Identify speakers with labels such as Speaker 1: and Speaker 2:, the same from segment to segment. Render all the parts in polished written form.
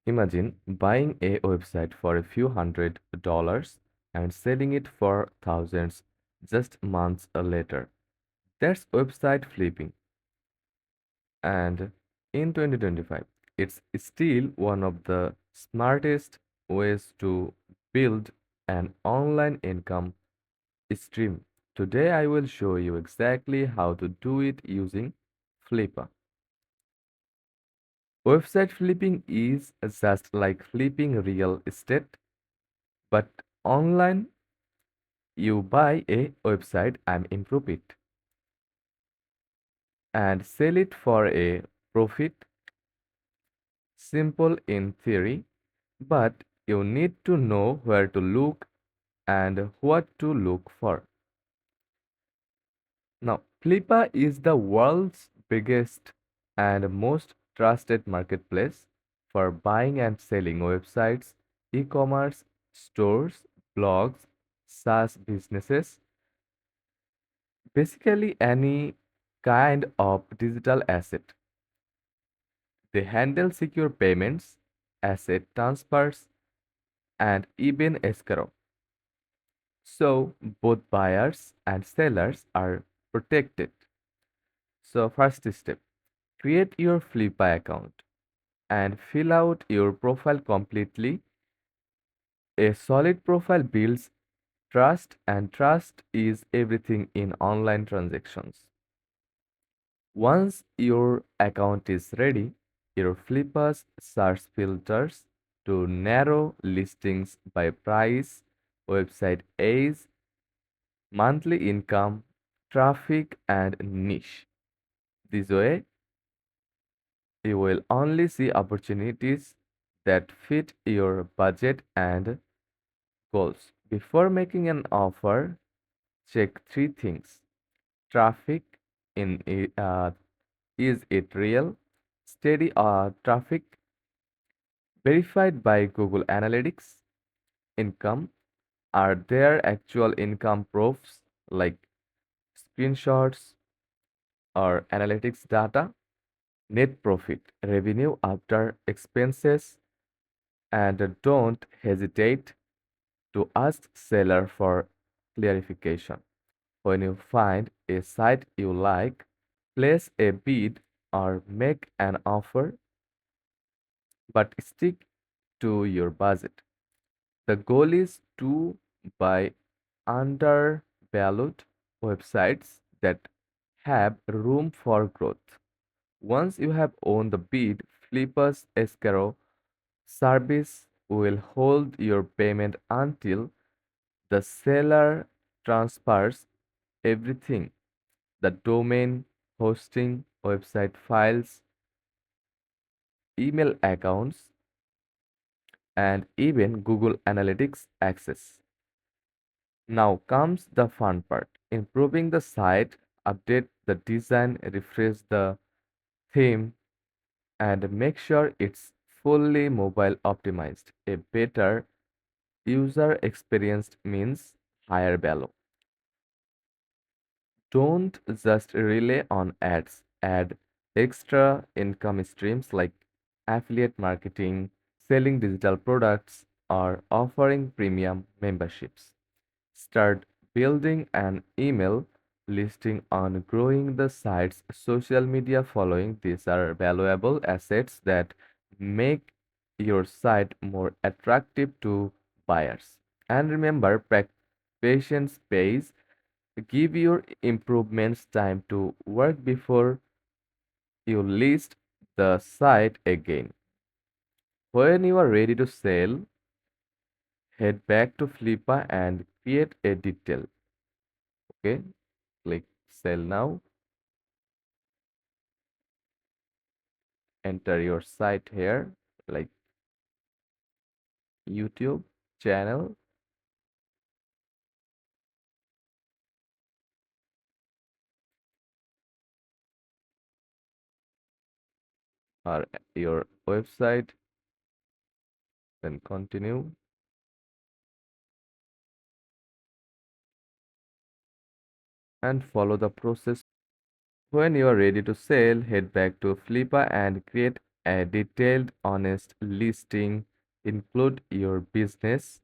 Speaker 1: Imagine buying a website for a few $100 and selling it for thousands just months later. That's website flipping. And in 2025, it's still one of the smartest ways to build an online income stream. Today, I will show you exactly how to do it using Flippa. Website flipping is just like flipping real estate, but online you buy a website and improve it and sell it for a profit. Simple in theory, but you need to know where to look and what to look for. Now, Flippa is the world's biggest and most trusted marketplace for buying and selling websites, e-commerce, stores, blogs, SaaS businesses, basically any kind of digital asset. They handle secure payments, asset transfers, and even escrow. So both buyers and sellers are protected. So first step, create your Flippa account and fill out your profile completely. A solid profile builds trust and trust is everything in online transactions. Once your account is ready, your Flippa's search filters to narrow listings by price, website age, monthly income, traffic, and niche. This way, you will only see opportunities that fit your budget and goals. Before making an offer, check three things. Traffic is it real? Steady traffic verified by Google Analytics. Income, are there actual income proofs like screenshots or analytics data? Net profit, revenue after expenses, and don't hesitate to ask seller for clarification. When you find a site you like, place a bid or make an offer, but stick to your budget. The goal is to buy undervalued websites that have room for growth. Once you have owned the bid, Flipper's escrow service will hold your payment until the seller transfers everything: the domain, hosting, website files, email accounts, and even Google Analytics access. Now comes the fun part: improving the site, update the design, refresh the theme, and make sure it's fully mobile optimized. A better user experience means higher value. Don't just rely on ads. Add extra income streams like affiliate marketing, selling digital products, or offering premium memberships. Start building an email listing on growing the site's social media following. These are valuable assets that make your site more attractive to buyers. And remember, patience pays. Give your improvements time to work before you list the site again. When you are ready to sell, head back to Flippa and create a detail. Okay, click sell now, enter your site here like YouTube channel or your website, then continue and follow the process. When you are ready to sell, head back to Flippa and create A detailed, honest listing include your business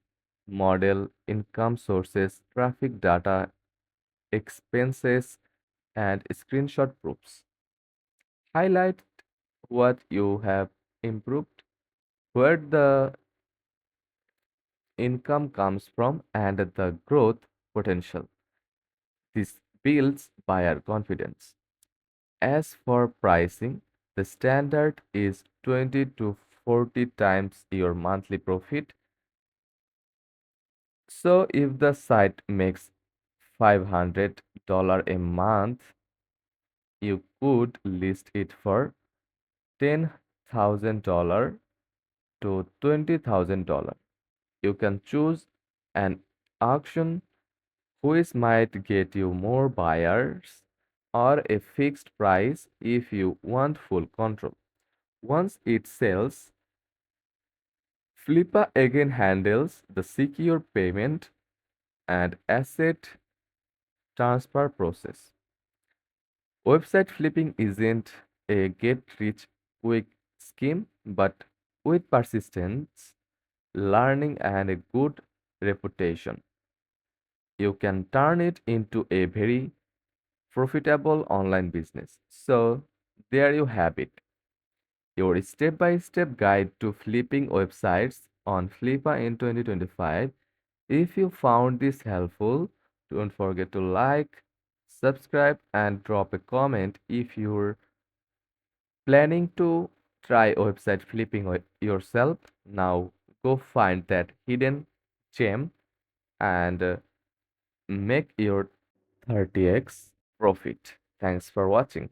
Speaker 1: model, income sources, traffic data, expenses, and screenshot proofs. Highlight what you have improved, where the income comes from, and the growth potential. This builds buyer confidence. As for pricing, the standard is 20 to 40 times your monthly profit. So if the site makes $500 a month, you could list it for $10,000 to $20,000. You can choose an auction which might get you more buyers or a fixed price if you want full control. Once it sells, Flippa again handles the secure payment and asset transfer process. Website flipping isn't a get rich quick scheme, but with persistence, learning, and a good reputation, you can turn it into a very profitable online business. So, there you have it, your step by step guide to flipping websites on Flippa in 2025. If you found this helpful, don't forget to like, subscribe, and drop a comment if you're planning to try website flipping yourself. Now go find that hidden gem and make your 30x profit. Thanks for watching.